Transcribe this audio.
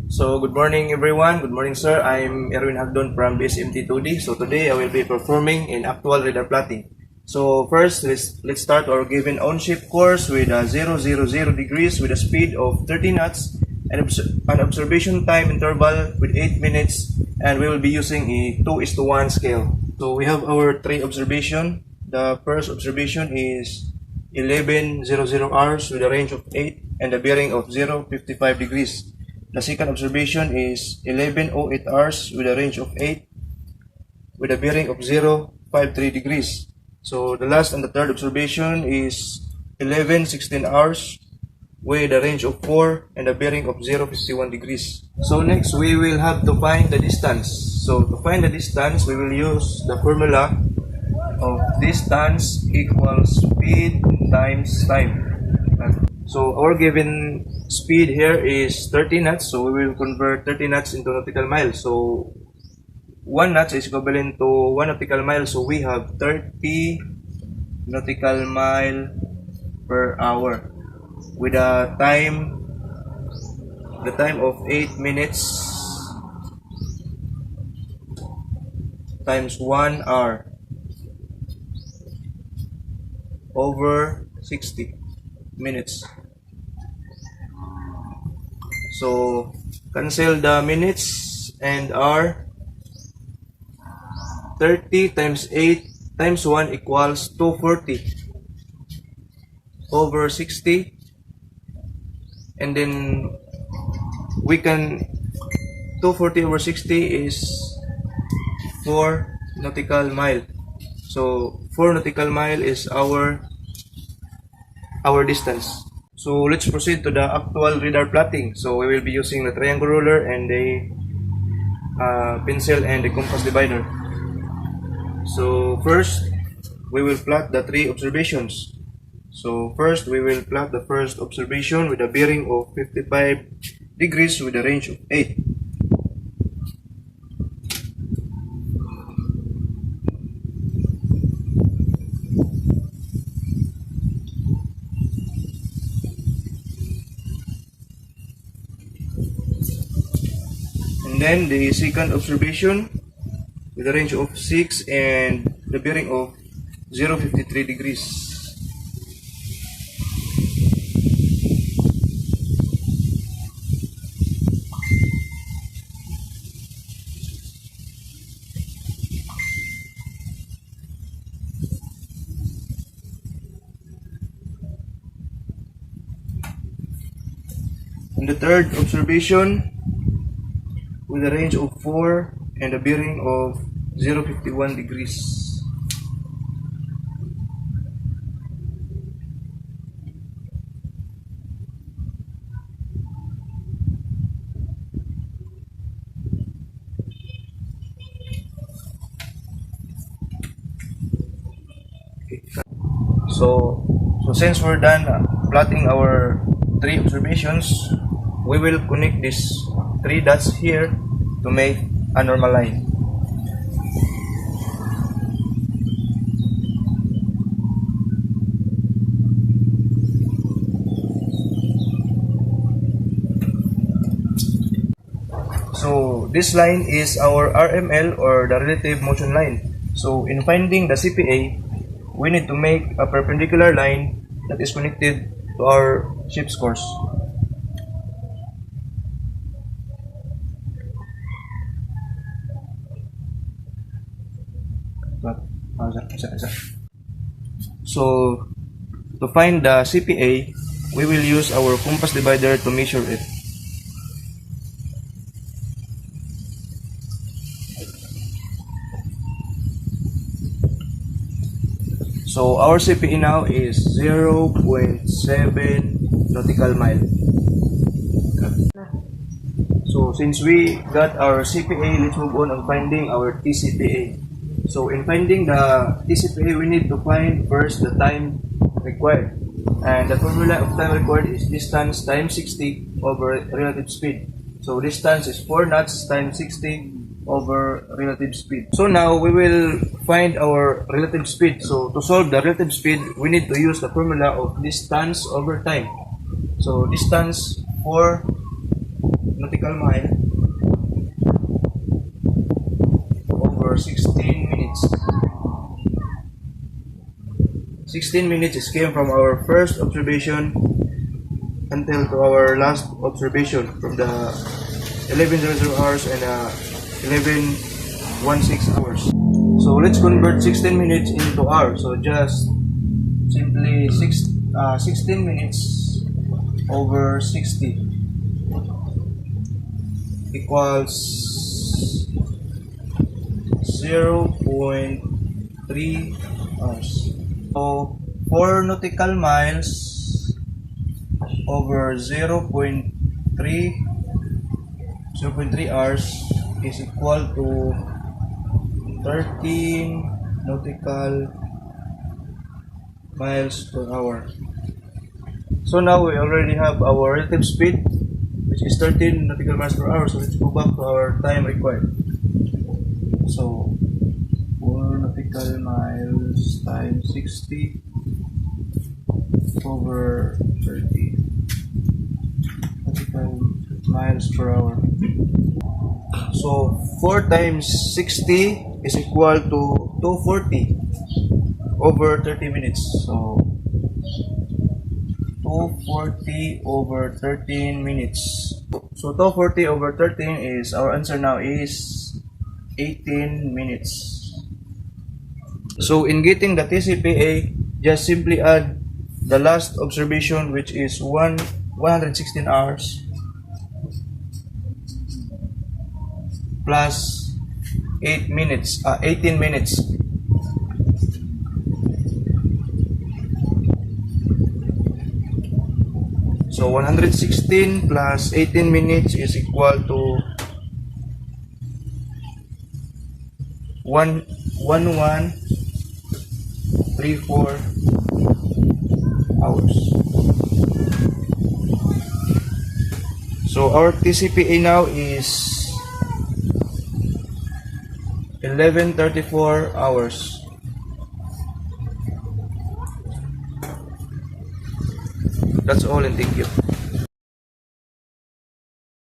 So good morning everyone. Good morning sir. I'm Erwin Hagdon from BSMT2D. So today I will be performing in actual radar plotting. So first let's start our given on-shift course with a 000 degrees with a speed of 30 knots and an observation time interval with 8 minutes, and we will be using a 2:1 scale. So we have our three observation. The first observation is 11:00 hours with a range of 8 and a bearing of 0.55 degrees. The second observation is 11:08 hours with a range of 8 with a bearing of 0.53 degrees. So the last and the third observation is 11:16 hours with a range of 4 and a bearing of 0.51 degrees. So next we will have to find the distance. So to find the distance, we will use the formula of distance equals speed times time. So our given speed here is 30 knots, so we will convert 30 knots into nautical miles. So 1 knot is equivalent to 1 nautical mile, so we have 30 nautical mile per hour with a time of 8 minutes times 1 hour over 60 minutes. So cancel the minutes and hour. 30 times 8 times 1 equals 240 over 60, and then we can 240 over 60 is 4 nautical mile. So 4 nautical mile is our distance. So let's proceed to the actual radar plotting. So we will be using the triangle ruler and the pencil and the compass divider. So first we will plot the three observations. So first we will plot the first observation with a bearing of 55 degrees with a range of 8. And then the second observation with a range of 6 and the bearing of 0.53 degrees. And the third observation with a range of 4 and a bearing of 0.51 degrees. Okay. So since we're done plotting our three observations, we will connect these 3 dots here to make a normal line. So this line is our RML, or the relative motion line. So in finding the CPA, we need to make a perpendicular line that is connected to our ship's course. So to find the CPA, we will use our compass divider to measure it. So our CPA now is 0.7 nautical mile. So since we got our CPA, let's move on finding our TCPA. So in finding the TCPA, we need to find first the time required. And the formula of time required is distance times 60 over relative speed. So distance is 4 knots times 60 over relative speed. So now we will find our relative speed. So to solve the relative speed, we need to use the formula of distance over time. So distance for nautical mile over 16 minutes. 16 minutes is came from our first observation until to our last observation from the 11:00 hours and 11:16 hours. So let's convert 16 minutes into hours. So just simply 16 minutes over 60 equals 0.3 hours. So 4 nautical miles over 0.3 hours is equal to 13 nautical miles per hour. So now we already have our relative speed, which is 13 nautical miles per hour. So let's go back to our time required. So 4 nautical miles times 60 over 30 nautical miles per hour. So 4 times 60 is equal to 240 over 30 minutes. So 240 over 13 minutes. So 240 over 13 is, our answer now is 18 minutes. So in getting the TCPA, just simply add the last observation, which is 116 hours plus 18 minutes. So 116 plus 18 minutes is equal to 1134 hours. So our TCPA now is 1134 hours. That's all, and thank you.